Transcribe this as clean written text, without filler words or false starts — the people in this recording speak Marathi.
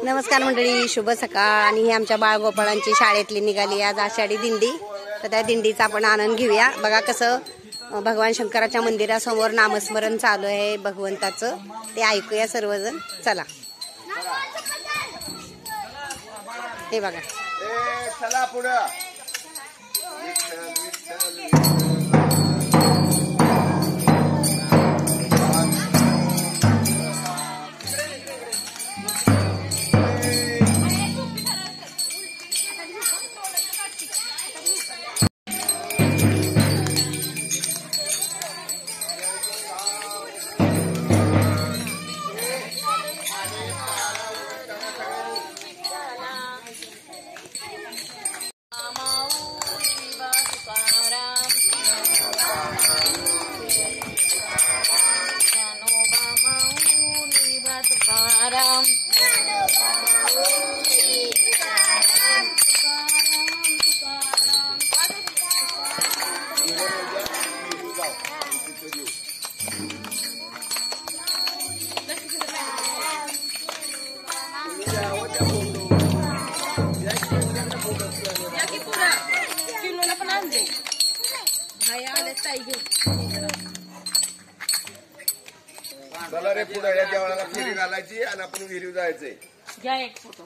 नमस्कार मंडळी, शुभ सकाळ। आणि ही आमच्या बाळगोपाळांची शाळेतली निघाली आज आषाढी दिंडी। तर त्या दिंडीचा आपण आनंद घेऊया। बघा कसं भगवान शंकराच्या मंदिरासमोर नामस्मरण चालू आहे भगवंताचं, ते ऐकूया सर्वजण। चला हे बघा, चला पुढं। चला रे पुढे, या देवळाला फेरी घालायची आणि आपण विहिरीवर जायचंय। घ्या एक फोटो।